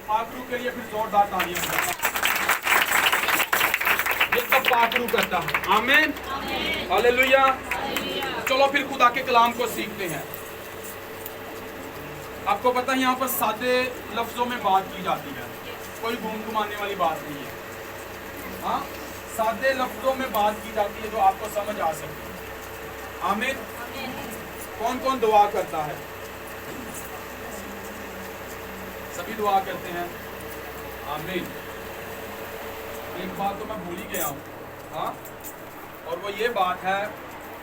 पाखरू के लिए फिर जोरदार तालियां बजाएं। ये सब पाखरू करता है। आमीन, हालेलुया। चलो फिर खुदा के कलाम को सीखते हैं। आपको पता है यहाँ पर सादे लफ्जों में बात की जाती है, कोई घूम घुमाने वाली बात नहीं है। हाँ, सादे लफ्जों में बात की जाती है जो आपको समझ आ सके। आमीन। कौन कौन दुआ करता है? सभी दुआ करते हैं। आमीन। एक बात तो मैं भूल ही गया हूँ, हाँ, और वो ये बात है,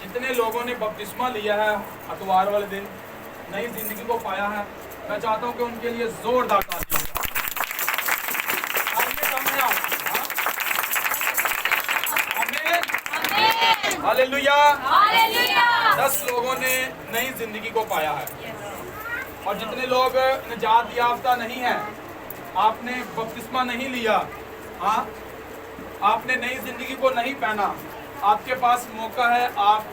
जितने लोगों ने बपतिस्मा लिया है अतवार वाले दिन, नई जिंदगी को पाया है, मैं चाहता हूँ कि उनके लिए जोरदार तालियां हो। आमीन, हालेलुया। 10 लोगों ने नई जिंदगी को पाया है, और जितने लोग निजात याफ्ता नहीं है, आपने बपतिस्मा नहीं लिया, हाँ, आपने नई जिंदगी को नहीं पहना, आपके पास मौका है, आप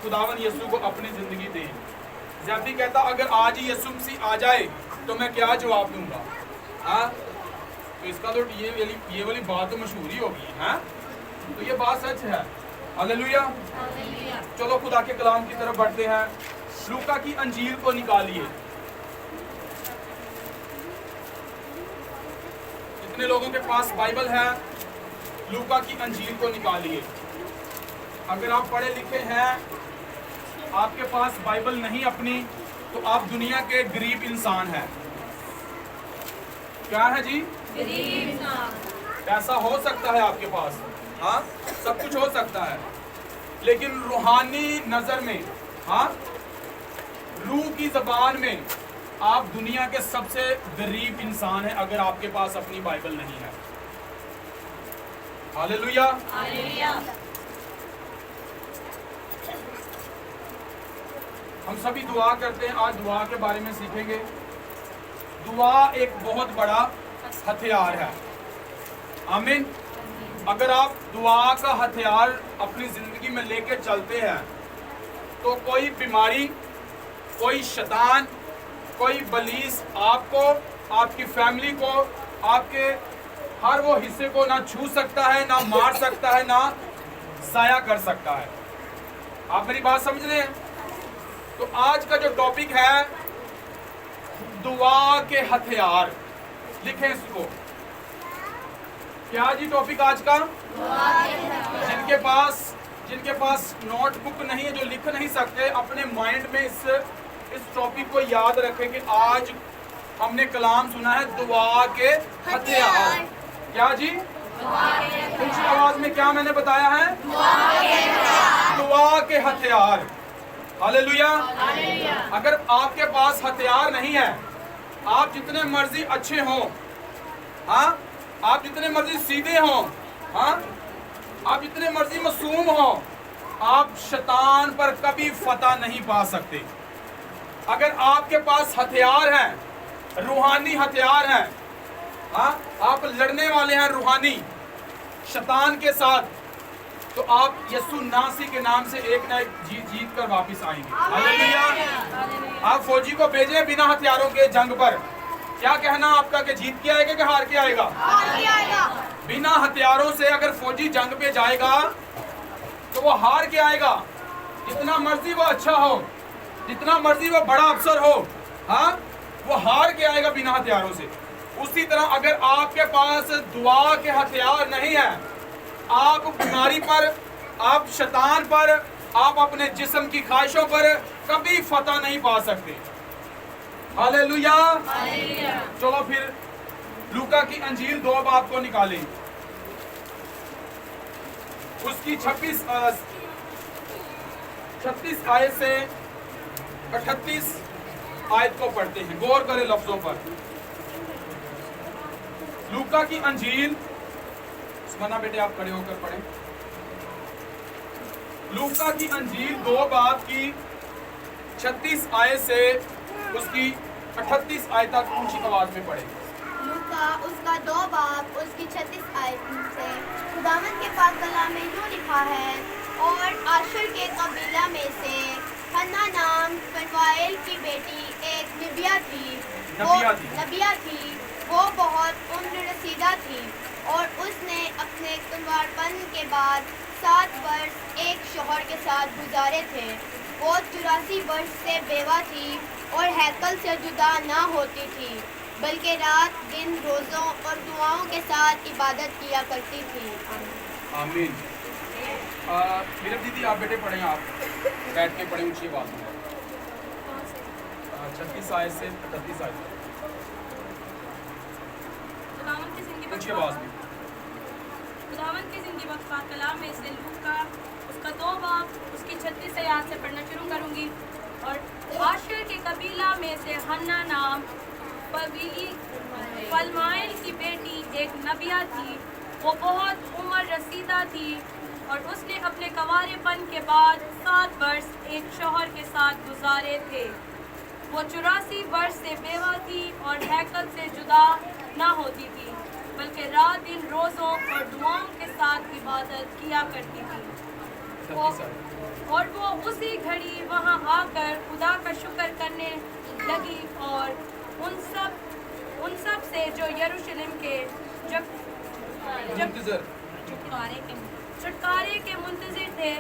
खुदावन यीशु को अपनी जिंदगी दें। जैबी कहता अगर आज ही यीशु मसीह आ जाए तो मैं क्या जवाब दूंगा? हाँ, तो इसका तो ये वाली बात तो मशहूर ही होगी, हाँ, तो ये बात सच है। हालेलुया। चलो खुदा के कलाम की तरफ बढ़ते हैं। लूका की अंजील को निकालिए। जितने लोगों के पास बाइबल है, लूका की अंजील को निकालिए। अगर आप पढ़े लिखे हैं, आपके पास बाइबल नहीं अपनी, तो आप दुनिया के गरीब इंसान हैं। क्या है जी? गरीब इंसान। पैसा हो सकता है आपके पास, हाँ, सब कुछ हो सकता है, लेकिन रूहानी नजर में, हाँ, रूह की जबान में आप दुनिया के सबसे गरीब इंसान हैं अगर आपके पास अपनी बाइबल नहीं है। हालेलुया। हम सभी दुआ करते हैं, आज दुआ के बारे में सीखेंगे। दुआ एक बहुत बड़ा हथियार है। आमीन। अगर आप दुआ का हथियार अपनी जिंदगी में लेके चलते हैं तो कोई बीमारी, कोई शैतान, कोई बलीस आपको, आपकी फैमिली को, आपके हर वो हिस्से को ना छू सकता है, ना मार सकता है, ना साया कर सकता है। आप मेरी बात समझ रहे हैं? तो आज का जो टॉपिक है, दुआ के हथियार, लिखें इसको। क्या जी टॉपिक आज का? जिनके पास नोटबुक नहीं है, जो लिख नहीं सकते, अपने माइंड में इस टॉपिक को याद रखें कि आज हमने कलाम सुना है दुआ के हथियार। क्या जी? ऊंची आवाज में क्या मैंने बताया है? दुआ के हथियार। हालेलुया। अगर आपके पास हथियार नहीं है, आप जितने मर्जी अच्छे हों, हाँ, आप जितने मर्जी सीधे हों, हाँ, आप जितने मर्जी मासूम हों, आप शैतान पर कभी फतह नहीं पा सकते। अगर आपके पास हथियार हैं, रूहानी हथियार हैं, हाँ, आप लड़ने वाले हैं रूहानी शैतान के साथ, तो आप यीशु नासी के नाम से एक ना एक जीत कर वापस आएंगे। हालेलुया। आप फौजी को भेजें बिना हथियारों के जंग पर, क्या कहना आपका कि जीत के आएगा कि हार के आएगा? बिना हथियारों से अगर फौजी जंग पे जाएगा तो वो हार के आएगा। जितना मर्जी वो अच्छा हो, जितना मर्जी वो बड़ा अफसर हो, हाँ, वो हार के आएगा बिना हथियारों से। उसी तरह अगर आपके पास दुआ के हथियार नहीं है, आप बीमारी पर, आप शैतान पर, आप अपने जिस्म की ख्वाहिशों पर कभी फतह नहीं पा सकते। हालेलुया। चलो फिर लूका की अंजील 2 बाब को निकालें। उसकी 36 आयत से 38 आयत को पढ़ते हैं। गौर करें लफ्जों पर। लूका की अंजील, मना बेटे आप खड़े होकर पढ़ें। लूका की अंजील 2 बाब की 36 आयत से उसकी 38 आयत तक ऊंची आवाज में पढ़ें। लूका उसका 2 बाब उसकी 36 आयत से, खुदावंद के पाक कलाम में यूं लिखा है, और आशर के कबीला में से हन्ना नाम फनवाइल की बेटी एक नबिया थी। वो बहुत زندہ تھی اور اس نے اپنے کنوارپن کے بعد 7 برس ایک شوہر کے ساتھ گزارے تھے۔ وہ 84 برس سے بیوہ تھی اور ہیکل سے جدا نہ ہوتی تھی، بلکہ رات دن روزوں اور دعاؤں کے ساتھ عبادت کیا کرتی تھی۔ آمین۔ میرا دیدی آپ بیٹے پڑھیں، آپ بیٹھ کے پڑھیں اونچی آواز میں، 36 آیت سے 38 آیت تک اونچی آواز میں۔ خداوند کی زندگی بخش پاک کلام میں سے لوکا اس کا 2 باب اس کی 36 آیات سے پڑھنا شروع کروں گی۔ اور عاشر کے قبیلہ میں سے حنا نام فلمائل کی بیٹی ایک نبیہ تھی۔ وہ بہت عمر رسیدہ تھی اور اس نے اپنے کنوارے پن کے بعد 7 برس ایک شوہر کے ساتھ گزارے تھے۔ وہ 84 برس سے بیوہ تھی اور ہیکل سے جدا نہ ہوتی تھی، بلکہ رات دن روزوں اور دعاؤں کے ساتھ عبادت کیا کرتی تھی۔ اور وہ اسی گھڑی وہاں آ کر خدا کا شکر کرنے لگی اور ان سب سے جو یروشلم کے چھٹکارے کے منتظر تھے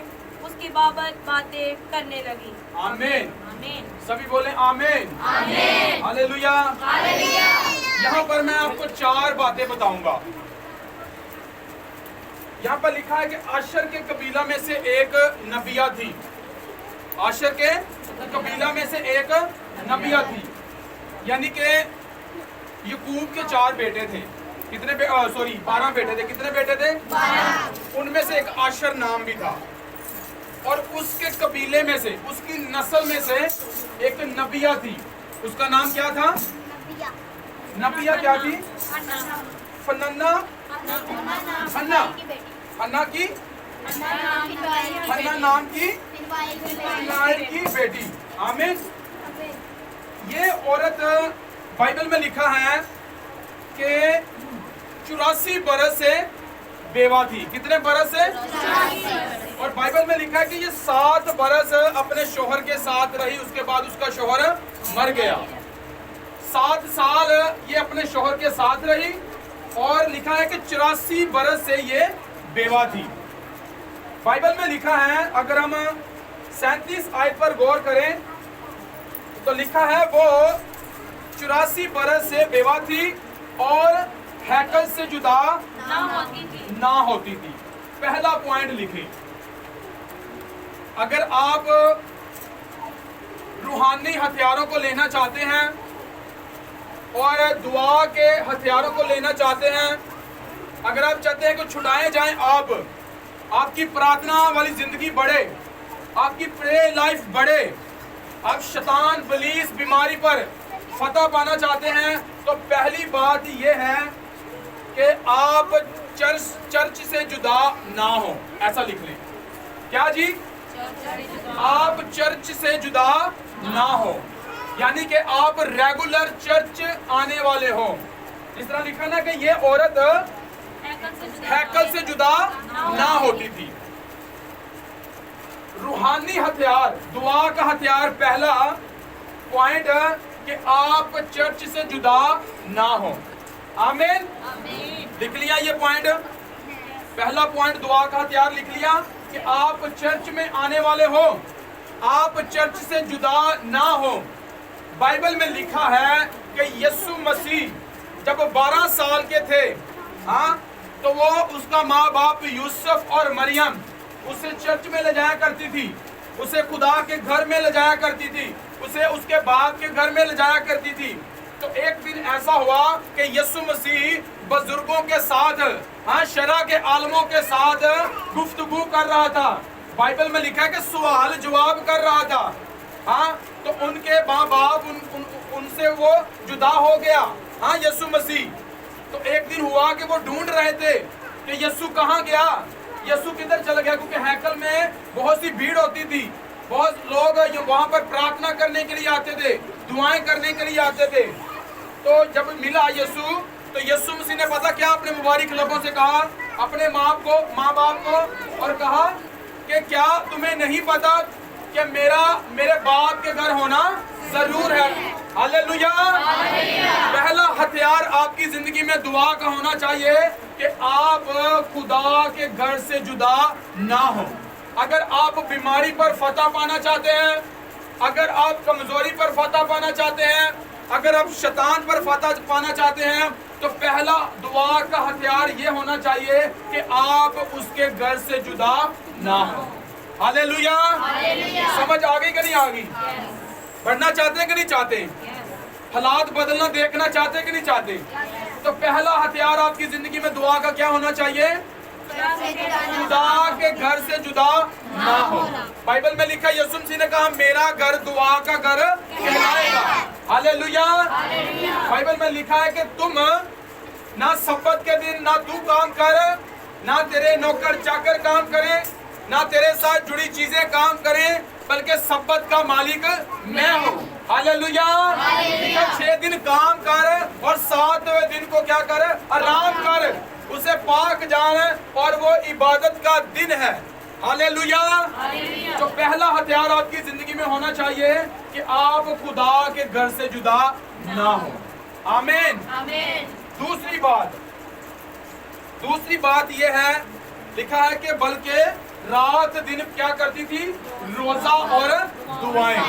اس کی بابت باتیں کرنے لگی۔ آمین۔ آمین۔ سبھی بولیں آمین۔ آمین۔ ہاللیلویا۔ یہاں پر میں آپ کو 4 باتیں بتاؤں گا۔ یہاں پر لکھا ہے کہ عاشر کے قبیلہ میں سے ایک نبیہ تھی۔ عاشر کے قبیلہ میں سے ایک نبیہ تھی، یعنی کہ یعقوب کے 4 بیٹے تھے۔ کتنے 12 بیٹے تھے۔ کتنے بیٹے تھے؟ 12۔ ان میں سے ایک عاشر نام بھی تھا، اور اس کے قبیلے میں سے، اس کی نسل میں سے ایک نبیہ تھی۔ اس کا نام کیا تھا؟ نبیہ کیا تھی؟ فننا حنا کی حنا نام کی فنائل کی بیٹی۔ آمین۔ یہ عورت بائبل میں لکھا ہے کہ 84 برس سے بیوہ تھی۔ کتنے برس سے؟ اور بائبل میں لکھا ہے کہ یہ 7 برس اپنے شوہر کے ساتھ رہی، اس کے بعد اس کا شوہر مر گیا۔ 7 سال یہ اپنے شوہر کے ساتھ رہی، اور لکھا ہے کہ 84 برس سے یہ بیوہ تھی۔ بائبل میں لکھا ہے، اگر ہم 37 آیت پر غور کریں تو لکھا ہے وہ 84 برس سے بیوہ تھی اور ہیکل سے جدا نہ ہوتی تھی۔ پہلا پوائنٹ لکھیں، اگر آپ روحانی ہتھیاروں کو لینا چاہتے ہیں اور دعا کے ہتھیاروں کو لینا چاہتے ہیں، اگر آپ چاہتے ہیں کہ چھٹائے جائیں، آپ کی پرارتھنا والی زندگی بڑھے، آپ کی پرے لائف بڑھے، آپ شیطان ابلیس بیماری پر فتح پانا چاہتے ہیں، تو پہلی بات یہ ہے کہ آپ چرچ سے جدا نہ ہوں۔ ایسا لکھ لیں، کیا جی؟ آپ چرچ سے جدا نہ ہو، یعنی کہ آپ ریگولر چرچ آنے والے ہوں۔ اس طرح لکھا نا کہ یہ عورت ہیکل سے جدا نہ ہوتی تھی۔ روحانی ہتھیار، دعا کا ہتھیار، پہلا پوائنٹ کہ آپ چرچ سے جدا نہ ہوں۔ آمین۔ لکھ لیا یہ پوائنٹ، پہلا پوائنٹ دعا کا ہتھیار لکھ لیا کہ آپ چرچ میں آنے والے ہو، آپ چرچ سے جدا نہ ہو۔ بائبل میں لکھا ہے کہ یسوع مسیح جب 12 سال کے تھے، تو وہ اس کا ماں باپ یوسف اور مریم اسے چرچ میں لے جایا کرتی تھی، اسے خدا کے گھر میں لے جایا کرتی تھی، اسے اس کے باپ کے گھر میں لے جایا کرتی تھی۔ تو ایک دن ایسا ہوا کہ یسوع مسیح بزرگوں کے ساتھ، شرع کے عالموں کے ساتھ گفتگو کر رہا تھا۔ بائبل میں لکھا ہے کہ سوال جواب کر رہا تھا، تو ان کے ماں باپ ان سے وہ جدا ہو گیا، یسوع مسیح۔ تو ایک دن ہوا کہ وہ ڈھونڈ رہے تھے کہ یسوع کہاں گیا، یسوع کدھر چل گیا، کیونکہ ہیکل میں بہت سی بھیڑ ہوتی تھی، بہت لوگ وہاں پر پرارتھنا کرنے کے لیے آتے تھے، دعائیں کرنے کے لیے آتے تھے۔ تو جب ملا یسوع، تو یسوع مسیح نے پتا کیا اپنے مبارک لبوں سے کہا اپنے ماں باپ کو، اور کہا کہ کیا تمہیں نہیں پتا کہ میرے باپ کے گھر ہونا ضرور ہے، हालेलुया। पहला हथियार आपकी जिंदगी में दुआ का होना चाहिए कि आप खुदा के घर से जुदा ना हो। अगर आप बीमारी पर फतह पाना चाहते हैं, अगर आप कमजोरी पर फतह पाना चाहते हैं, अगर आप शैतान पर फतह पाना चाहते हैं, तो पहला दुआ का हथियार ये होना चाहिए कि आप उसके घर से जुदा ना हो। हालेलुया। समझ आ गई कि नहीं आ गई? बढ़ना चाहते हैं कि नहीं चाहते? हालात बदलना देखना चाहते हैं कि नहीं चाहते? तो पहला हथियार आपकी जिंदगी में दुआ का क्या होना चाहिए? खुदा के घर से जुदा ना हो। बाइबल में लिखा यीशु मसीह ने कहा मेरा घर दुआ का घर कहलाएगा। हालेलुया। बाइबल में लिखा है कि तुम ना सब्बत के दिन ना तू काम कर, ना तेरे नौकर चाकर काम करें, ना तेरे साथ जुड़ी चीजें काम करें, बल्कि सब्बत का मालिक मैं हूँ। हालेलुया। 6 दिन काम कर और 7वें दिन को क्या कर? आराम कर, उसे पाक जान और वो इबादत का दिन है। हालेलुया। जो पहला हथियार आपकी जिंदगी में होना चाहिए कि आप खुदा के घर से जुदा ना हो। आमीन। दूसरी बात यह है, लिखा है कि बल्कि रात दिन क्या करती थी? रोजा और दुआएं।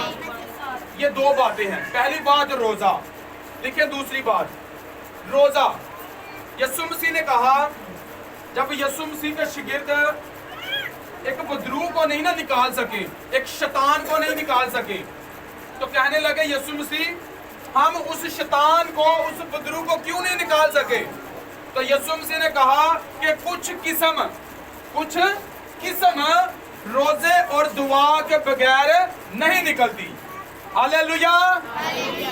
ये 2 बातें हैं। पहली बात रोजा, देखिए दूसरी बात रोजा। यीशु मसीह ने कहा, जब यीशु मसीह के शागिर्द एक बदरू को नहीं ना निकाल सके, एक शैतान को नहीं निकाल सके, तो कहने लगे यीशु मसीह हम उस शैतान को, उस बदरू को क्यों नहीं निकाल सके? तो यीशु मसीह ने कहा कि कुछ किस्म रोजे और दुआ के बगैर नहीं निकलती। हालेलुया।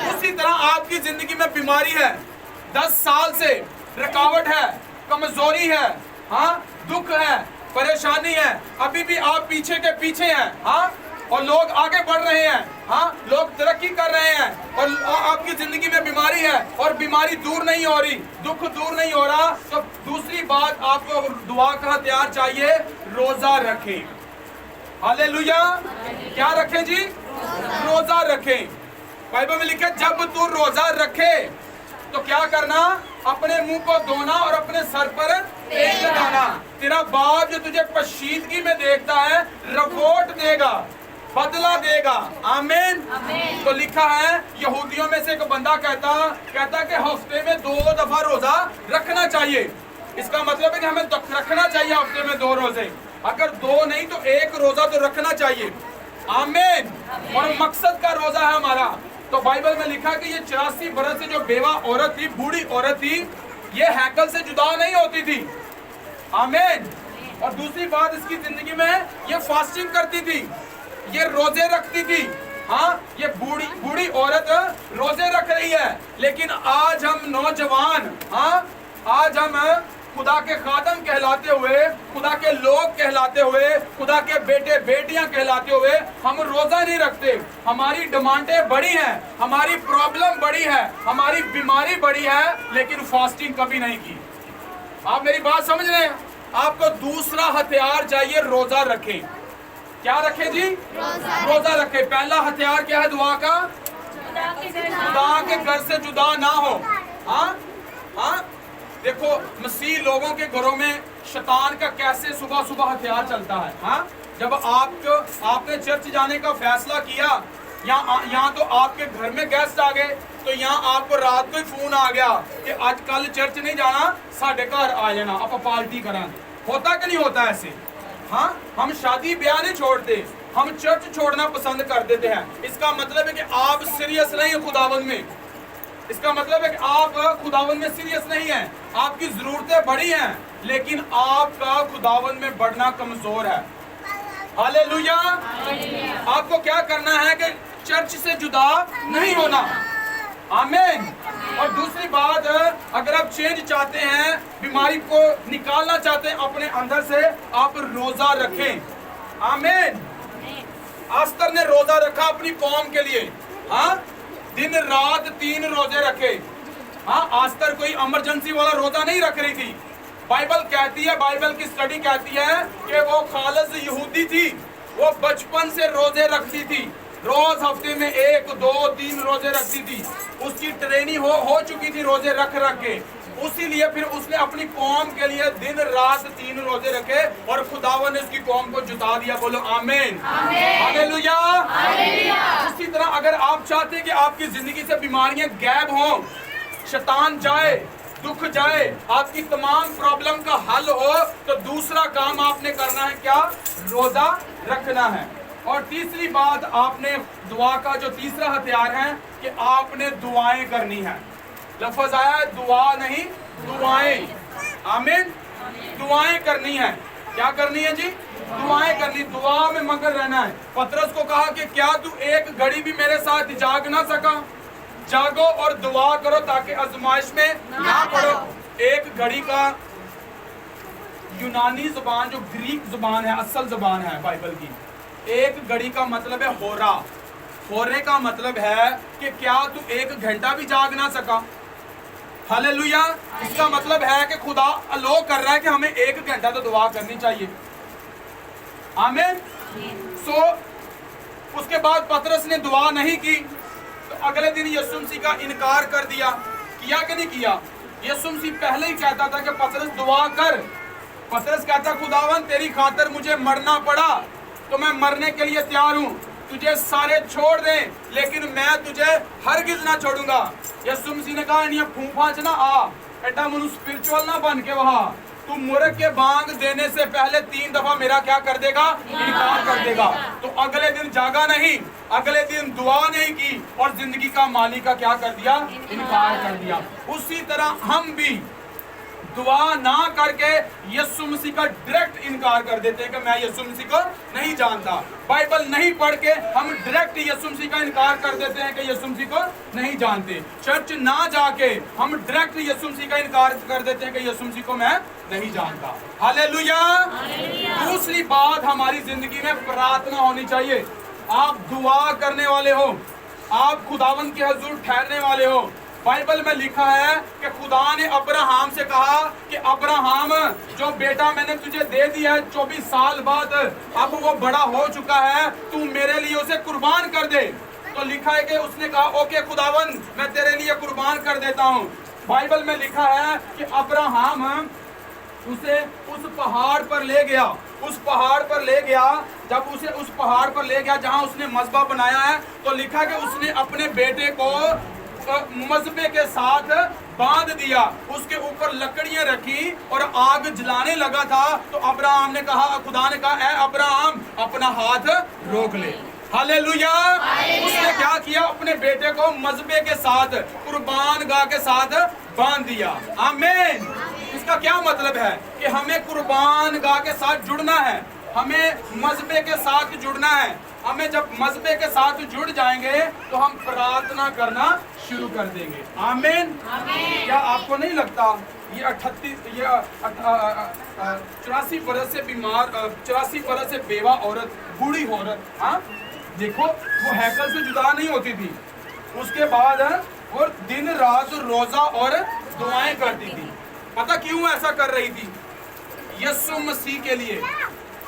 उसी तरह आपकी जिंदगी में बीमारी है, 10 साल से रुकावट है, कमजोरी है, हाँ, दुख है, परेशानी है, अभी भी आप पीछे के पीछे हैं, हाँ, और लोग आगे बढ़ रहे हैं, हाँ, लोग तरक्की कर रहे हैं, और आपकी जिंदगी में बीमारी है और बीमारी दूर नहीं हो रही, दुख दूर नहीं हो रहा, तो दूसरी बात आपको दुआ का हथियार चाहिए, रोजा रखें। हालेलुया। क्या रखें जी? रोजा रखें। बाइबल में लिखा है जब तू रोजा रखे तो क्या करना? अपने मुंह को धोना और अपने सर पर तेल लगाना। तेरा बाप जो तुझे पशीदगी में देखता है रिपोर्ट देगा, बदला देगा। आमीन। तो लिखा है यहूदियों में से एक बंदा कहता कि हफ्ते में 2 दफा रोजा रखना चाहिए। इसका मतलब है कि हमें रखना चाहिए हफ्ते में 2 रोजे, अगर 2 नहीं तो 1 रोजा तो रखना चाहिए। आमीन। और मकसद का रोजा है हमारा। तो बाइबल में लिखा कि ये 84 बरस से जो बेवा औरत थी, बूढ़ी औरत थी, ये हैकल से जुदा नहीं होती थी। आमीन। और दूसरी बात, इसकी जिंदगी में ये फास्टिंग करती थी, ये रोजे रखती थी। हाँ, ये बूढ़ी औरत रोजे रख रही है, लेकिन आज हम नौजवान, हाँ, आज हम खुदा के खादम कहलाते हुए, खुदा के लोग कहलाते हुए, खुदा के बेटे बेटियां कहलाते हुए हम रोजा नहीं रखते। हमारी डिमांडें बड़ी हैं, हमारी प्रॉब्लम बड़ी है, हमारी बीमारी बड़ी है, लेकिन फास्टिंग कभी नहीं की। आप मेरी बात समझ रहे हैं? आपको दूसरा हथियार चाहिए, रोजा रखें। क्या रखें जी? रोजा रखें। पहला हथियार क्या है दुआ का? खुदा के घर से जुदा ना हो। हाँ हाँ, देखो मसीह लोगों के घरों में शैतान का कैसे सुबह सुबह हथियार चलता है। हाँ, जब आपने चर्च जाने का फैसला किया, यहाँ तो आपके घर में गेस्ट आ गए, तो यहाँ आपको रात को ही फोन आ गया कि आज कल चर्च नहीं जाना, साढ़े घर आ जाना, आप पार्टी करा। होता कि नहीं होता ऐसे? हाँ, हम शादी ब्याह नहीं छोड़ते, हम चर्च छोड़ना पसंद कर देते हैं। इसका मतलब है कि आप सीरियस नहीं है खुदावंद में। इसका मतलब है कि आप खुदावंद में सीरियस नहीं हैं। आपकी जरूरतें बड़ी हैं, लेकिन आपका खुदावंद में बढ़ना कमजोर है। हालेलुया। आपको क्या करना है कि चर्च से जुदा नहीं होना। आमीन। और दूसरी बात, अगर आप चेंज चाहते हैं, बीमारी को निकालना चाहते हैं अपने अंदर से, आप रोजा रखें। आमीन। आस्तर ने रोजा रखा अपनी कौम के लिए। हाँ, दिन रात 3 रोजे रखे। हाँ, आस्तर कोई इमरजेंसी वाला रोजा नहीं रख रही थी। बाइबल कहती है, बाइबल की स्टडी कहती है कि वो खालिस यहूदी थी, वो बचपन से रोजे रखती थी। रोज हफ्ते में 1, 2, 3 रोजे रखती थी। उसकी ट्रेनिंग हो चुकी थी रोजे रख के। उसी लिए फिर उसने अपनी कौम के लिए दिन रात 3 रोजे रखे और खुदावन ने उसकी कौम को जुटा दिया। बोलो आमीन, हालेलुया। उसी तरह अगर आप चाहते हैं कि आपकी जिंदगी से बीमारियां गायब हों, शैतान जाए, दुख जाए, आपकी तमाम प्रॉब्लम का हल हो, तो दूसरा काम आपने करना है क्या? रोजा रखना है। और तीसरी बात, आपने दुआ का जो तीसरा हथियार है कि आपने दुआएं करनी है। लफ्ज आया है दुआ नहीं, दुआएं। आमीन। दुआएं करनी है। क्या करनी है जी? दुआएं करनी। दुआ में मगन रहना है। पतरस को कहा कि क्या तू एक घड़ी भी मेरे साथ जाग ना सका? जागो और दुआ करो ताकि आजमाइश में ना पड़ो। एक घड़ी का यूनानी जुबान, जो ग्रीक जुबान है, असल जुबान है बाइबल की, एक घड़ी का मतलब है होरा। होरे का मतलब है कि क्या तू 1 घंटा भी जाग ना सका? हालेलुया। इसका मतलब है कि खुदा अलो कर रहा है कि हमें 1 घंटा तो दुआ करनी चाहिए। आमीन। सो उसके बाद पतरस ने दुआ नहीं की तो अगले दिन यीशु मसीह का इनकार कर दिया। किया कि नहीं किया? यीशु मसीह पहले ही कहता था कि पतरस दुआ कर। पतरस कहता खुदावन तेरी खातिर मुझे मरना पड़ा तो मैं मरने के लिए तैयार हूँ, तुझे सारे छोड़ दें लेकिन मैं तुझे हरगिज ना छोड़ूंगा। यीशु मसीह ने कहा इन्हें फूफा च ना आ, एडा मनु स्पिरिचुअल ना बन के वहा, तू मुर्ग के बांग देने से पहले 3 दफा मेरा क्या कर देगा? इनकार कर देगा। तो अगले दिन जागा नहीं, अगले दिन दुआ नहीं की और जिंदगी का मालिक का क्या कर दिया? इनकार कर दिया। उसी तरह हम भी दुआ ना करके यीशु मसीह का डायरेक्ट इनकार कर देते हैं कि मैं यीशु मसीह को नहीं जानता। बाइबल नहीं पढ़ के हम डायरेक्ट यीशु मसीह का इनकार कर देते हैं कि यीशु मसीह को नहीं जानते। चर्च ना जाके हम डायरेक्ट यीशु मसीह का इनकार कर देते हैं कि यीशु मसीह को मैं नहीं जानता। हालेलुया। दूसरी बात, हमारी जिंदगी में प्रार्थना होनी चाहिए। आप दुआ करने वाले हो, आप खुदावंद के हुजूर ठहरने वाले हो। बाइबल में लिखा है कि खुदा ने अब्राहम से कहा कि अब्राहम, जो बेटा मैंने तुझे दे दिया है 24 साल बाद, अब वो बड़ा हो चुका है, तू मेरे लिए उसे कुर्बान कर दे। तो लिखा है कि उसने कहा ओके खुदावन, मैं तेरे लिए कुर्बान कर देता हूँ। बाइबल में लिखा है कि अब्राहम उसे उस पहाड़ पर ले गया, उस पहाड़ पर ले गया। जब उसे उस पहाड़ पर ले गया जहाँ उसने मज़बा बनाया है, तो लिखा कि उसने अपने बेटे को मज़बे के साथ बांध दिया, उसके ऊपर लकड़ियां रखी और आग जलाने लगा था। तो अब्राहम ने कहा, खुदा ने कहा ए अब्राहम अपना हाथ रोक ले। हालेलुया। उसने क्या किया? अपने बेटे को मज़बे के साथ, कुर्बान गाह के साथ बांध दिया। आमीन। इसका क्या मतलब है कि हमें कुर्बान गाह के साथ जुड़ना है, हमें मज़बे के साथ जुड़ना है। हमें जब मज़बे के साथ जुड़ जाएंगे तो हम प्रार्थना करना शुरू कर देंगे। आमीन। क्या आपको नहीं लगता ये 84 बरस से बीमार, 84 बरस से बेवा औरत, बूढ़ी औरत, हाँ देखो वो हैकल से जुदा नहीं होती थी, उसके बाद वो दिन रात रोजा और दुआएं करती थी। पता क्यों ऐसा कर रही थी? यीशु मसीह के लिए,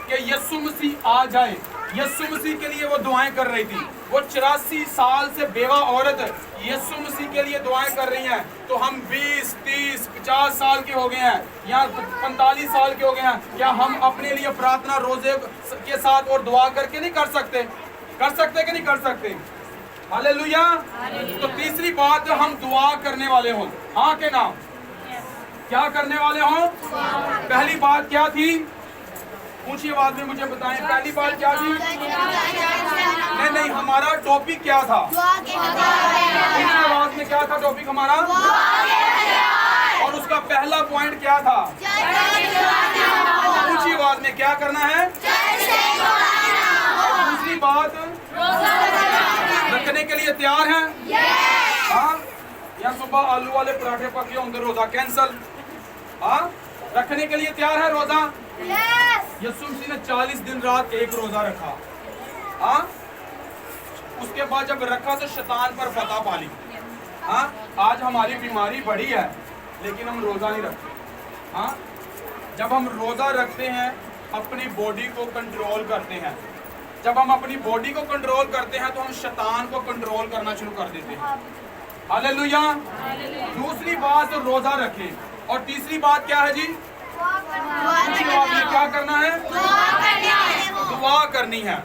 कि यीशु मसीह आ जाए, यीशु मसीह के लिए वो दुआएं कर रही थी। वो 84 साल से बेवा औरत यीशु मसीह के लिए दुआएं कर रही हैं। तो हम 20, 30, 50 साल के हो गए हैं या 45 साल के हो गए हैं, क्या हम अपने लिए प्रार्थना रोजे के साथ और दुआ करके नहीं कर सकते? कर सकते कि नहीं कर सकते? हालेलुया। तो तीसरी बात, हम दुआ करने वाले हों। हाँ के नाम क्या करने वाले हों? पहली बात क्या थी? ऊंची आवाज में मुझे बताएं, पहली बात क्या थी? नहीं, हमारा टॉपिक क्या था? ऊंची आवाज में क्या था टॉपिक हमारा? और उसका पहला पॉइंट क्या था? ऊंची आवाज में क्या करना है? और दूसरी बात, रखने के लिए तैयार हैं? हाँ, या सुबह आलू वाले पराठे पके होंगे, रोजा कैंसल। हाँ, रखने के लिए तैयार है रोजा? यीशु मसीह ने 40 दिन रात एक रोजा रखा। हाँ, उसके बाद जब रखा तो शैतान पर फतह पा ली। हाँ, आज हमारी बीमारी बढ़ी है लेकिन हम रोजा नहीं रखते। हाँ, जब हम रोजा रखते हैं अपनी बॉडी को कंट्रोल करते हैं, जब हम अपनी बॉडी को कंट्रोल करते हैं तो हम शैतान को कंट्रोल करना शुरू कर देते हैं। हालेलुया। दूसरी बात रोजा रखें। और तीसरी बात क्या है जी? आपने क्या करना है? दुआ करनी है।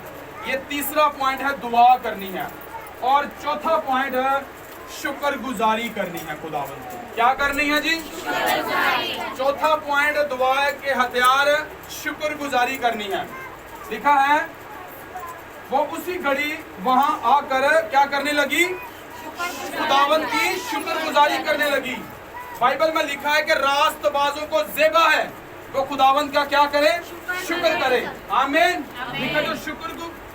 ये तीसरा पॉइंट है, दुआ करनी है। और चौथा पॉइंट है शुक्रगुजारी करनी है खुदावंद की। क्या करनी है जी? चौथा पॉइंट दुआ के हथियार शुक्रगुजारी करनी है। लिखा है वो उसी घड़ी वहां आकर क्या करने लगी? खुदावंद की शुक्रगुजारी करने लगी। बाइबल में लिखा है कि रास्तबाजों को ज़ेबा है वो खुदावंद का क्या करे? शुक्र करे। आमीन। लिखा जो शुक्र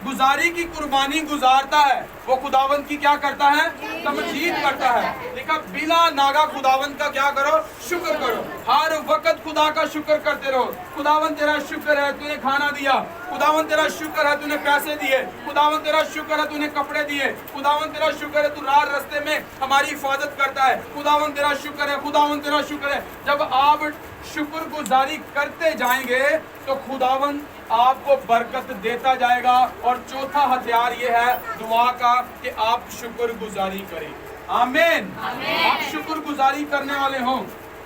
गुजारी की कुर्बानी गुजारता है वो खुदावंद की क्या करता है? तमजीद करता है। लिखा बिना नागा खुदावंद का क्या करो? शुक्र करो। हर वक्त खुदा का शुक्र करते रहो। खुदावंद तेरा शुक्र है तूने खाना दिया। खुदावंद तेरा शुक्र है तूने पैसे दिए। खुदावंद तेरा शुक्र है तूने कपड़े दिए। खुदावंद तेरा शुक्र है तू राह रास्ते में हमारी हिफाजत करता है। खुदावंद तेरा शुक्र है, खुदावंद तेरा शुक्र है। जब आप शुक्र गुजारी करते जाएंगे तो खुदावंद आपको बरकत देता जाएगा। और चौथा हथियार ये है दुआ का कि आप शुक्र गुजारी करें। आमीन। आप शुक्र गुजारी करने वाले हो।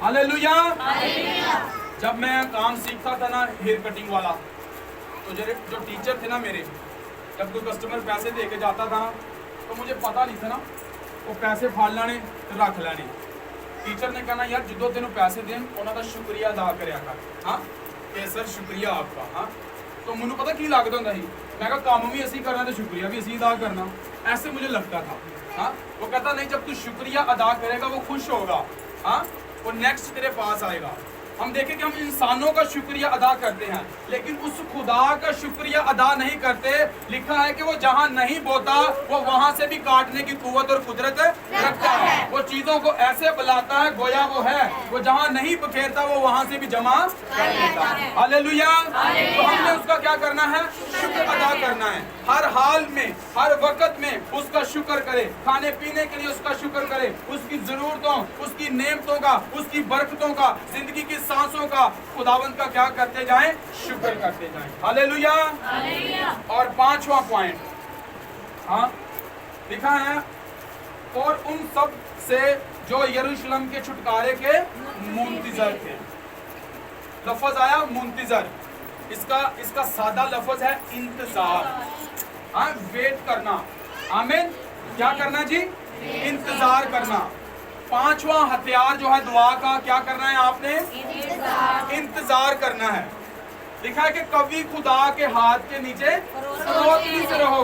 हालेलुया। जब मैं काम सीखता था ना हेयर कटिंग वाला, तो जो टीचर थे ना मेरे, जब कोई कस्टमर पैसे दे के जाता था तो मुझे पता नहीं था ना वो पैसे फाड़ लाने रख लेने। टीचर ने कहना यार जो तेन पैसे दें उन्होंने शुक्रिया अदा करया कर। हाँ कि सर शुक्रिया आपका। हाँ तो मैनू पता की लगता होंगे ही, मैं कहा काम भी असी करना तो शुक्रिया भी असी अदा करना, ऐसे मुझे लगता था। हाँ वो कहता नहीं जब तू शुक्रिया अदा करेगा वो खुश होगा। हाँ वो नेक्स्ट तेरे पास आएगा। हम देखें कि हम इंसानों का शुक्रिया अदा करते हैं लेकिन उस खुदा का शुक्रिया अदा नहीं करते। लिखा है कि वो जहाँ नहीं बोता वो वहाँ से भी काटने की कुव्वत और कुदरत रखता है। वो चीजों को ऐसे बुलाता है गोया वो है। वो जहाँ नहीं बखेरता वो वहाँ से भी जमा कर देता है। हालेलुया। तो हमने उसका क्या करना है? शुक्र अदा करना है। हर हाल में हर वक्त में उसका शुक्र करे। खाने पीने के लिए उसका शुक्र करे। उसकी जरूरतों, उसकी नेमतों का, उसकी बरकतों का, जिंदगी की सांसों का खुदावंद का क्या करते जाएं? शुक्र करते जाएं। हालेलुया। और पांचवा पॉइंट, हाँ लिखा है और उन सब से जो यरूशलेम के छुटकारे के मुंतजर थे। लफ्ज आया मुंतजर, इसका सादा लफ्ज है इंतजार। हाँ वेट करना। आमीन। क्या करना जी? इंतजार करना। पांचवा हथियार जो है दुआ का, क्या करना है आपने? इंतजार करना है। लिखा है कि कभी खुदा के हाथ के नीचे रोकते रहो,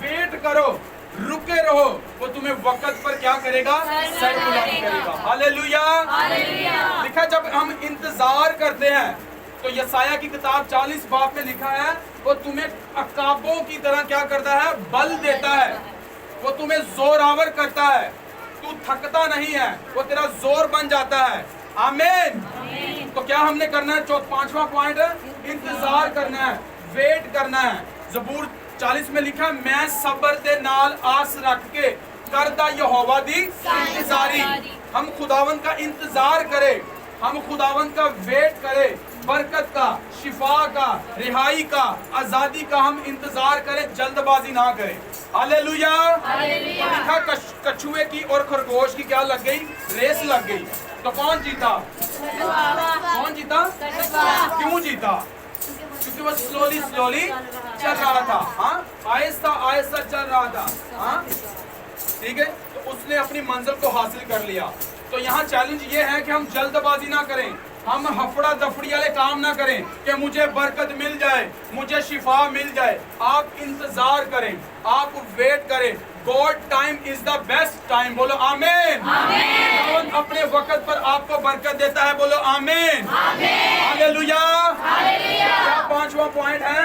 वेट करो, रुके रहो, वो तुम्हें वक्त पर क्या करेगा? सर बुलंद करेगा। हालेलुया। लिखा जब हम इंतजार करते हैं तो यसाया की किताब 40 बाब में लिखा है वो तुम्हें अकाबों की तरह क्या करता है? बल देता है। वो तुम्हें जोरावर करता है, तू थकता नहीं है, वो तेरा जोर बन जाता है। आमीन। तो क्या हमने करना है? पांचवा पॉइंट इंतजार करना है, वेट करना है। ज़बूर 40 में लिखा है मैं सब्र दे नाल आस रख के करदा यहोवा दी इंतजारी। हम खुदावंद का इंतजार करें, हम खुदावंद का वेट करें, बरकत का, शिफा का, रिहाई का, आजादी का हम इंतजार करें, जल्दबाजी ना करें। हालेलुया। लिखा कछुए की और खरगोश की क्या लग गई? रेस लग गई। तो कौन जीता? कौन जीता? क्यों जीता? क्योंकि वो स्लोली चल रहा था। हाँ आहिस्ता आहिस्ता चल रहा था। हाँ ठीक है, तो उसने अपनी मंजिल को हासिल कर लिया। तो यहाँ चैलेंज ये है कि हम जल्दबाजी ना करें, हम हफड़ा दफड़ी वाले काम ना करें कि मुझे बरकत मिल जाए, मुझे शिफा मिल जाए। आप इंतजार करें, आप वेट करें। God time is the best time. बोलो आमीन। कौन अपने वक्त पर आपको बरकत देता है? बोलो आमीन। हालेलुया। क्या पांचवा पॉइंट है?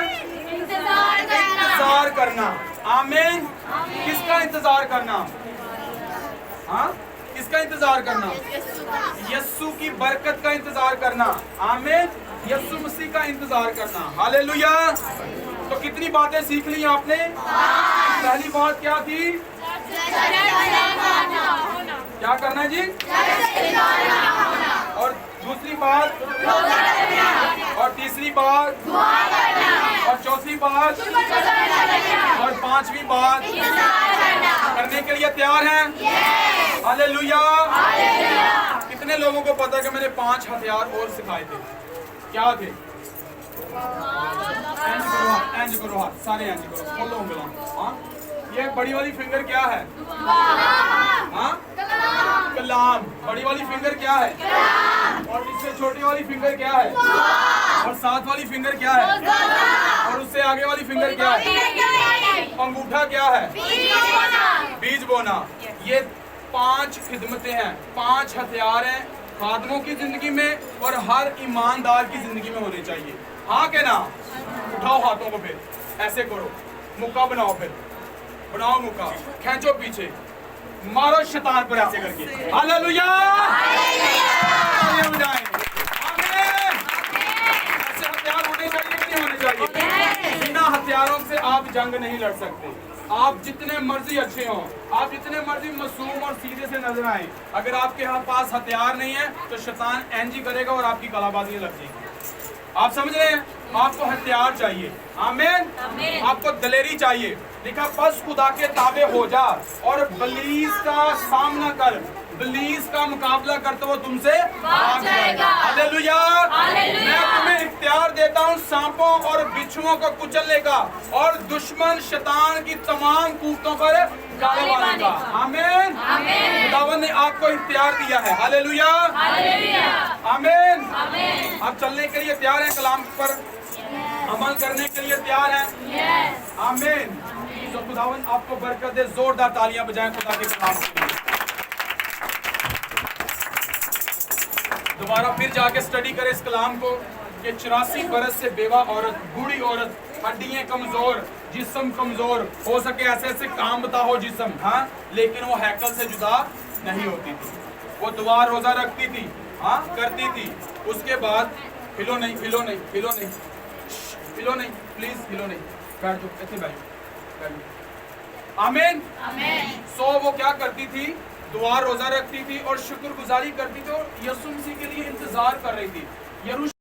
इंतजार करना। आमीन। किसका इंतजार करना? हाँ किसका इंतजार करना? यस्सु की बरकत का इंतजार करना। आमीन। यस्सु मसीह का इंतजार करना। हालेलुया। तो कितनी बातें सीख ली आपने? पहली बात क्या थी? क्या करना जी? और दूसरी बात? और तीसरी बात? और चौथी बात और पांचवी बात करने के लिए तैयार हैं? हालेलुया। कितने लोगों को पता है कि मैंने 5 हथियार और सिखाए थे? क्या थे? एंज करो हाथ, सारे एंज करो, खोलो उंगलियां। हाँ, ये बड़ी वाली फिंगर क्या है? हाँ, कलाम। बड़ी वाली फिंगर क्या है? और इससे छोटी वाली फिंगर क्या है? और साथ वाली फिंगर क्या है? और उससे आगे वाली फिंगर क्या है? अंगूठा क्या है? बीज बोना। ये 5 खिदमतें हैं, 5 हथियार हैं खादमों की जिंदगी में और हर ईमानदार की जिंदगी में होने चाहिए। हाँ के ना? उठाओ हाथों को, फिर ऐसे करो, मुक्का बनाओ, फिर बनाओ मुक्का, खींचो पीछे, मारो शैतान पर ऐसे करके। हालेलुया। आमीन। ऐसे हथियार होने चाहिए कि नहीं होने चाहिए? बिना हथियारों से आप जंग नहीं लड़ सकते। आप जितने मर्जी अच्छे हों, आप जितने मर्जी मासूम और सीधे से नजर आए, अगर आपके पास हथियार नहीं है तो शैतान एंजी करेगा और आपकी कलाबाजी लग जाएगी। आप समझ रहे हैं? आपको हथियार चाहिए। आमीन। आपको दलेरी चाहिए। लिखा बस खुदा के ताबे हो जा और बलीस का सामना कर, बलीस का मुकाबला कर तो वो तुमसे भाग जाएगा। हालेलुया। मैं तुम्हें इख्तियार देता हूँ सांपों और बिच्छुओं को कुचलने का और दुश्मन शैतान की तमाम कुफतों पर गाले बांधने का। आमीन। खुदावंद ने आपको इख्तियार दिया है। हालेलुया। आमीन। आप चलने के लिए तैयार हैं? कलाम पर अमल करने के लिए तैयार हैं? आमीन। तो खुदावंद आपको बरकत दे। जोरदार तालियां बजाएं खुदा के कलाम के लिए। दोबारा फिर जाके स्टडी करें इस कलाम को कि 84 बरस से बेवा औरत, बूढ़ी औरत, हड्डियां कमजोर, जिस्म कमजोर, हो सके ऐसे ऐसे काम बता हो जिस्म, हाँ, लेकिन वो हैकल से जुदा नहीं होती थी। वो दुआ रोजा रखती थी, हाँ, करती थी। उसके बाद हिलो नहीं, हिलो नहीं, हिलो नहीं, हिलो नहीं, प्लीज हिलो नहीं, बैठ जाओ, ऐसे बैठ जाओ। आमीन। सो वो क्या करती थी? दुआ रोजा रखती थी और शुक्रगुजारी करती थी और यीशु मसीह के लिए इंतजार कर रही थी।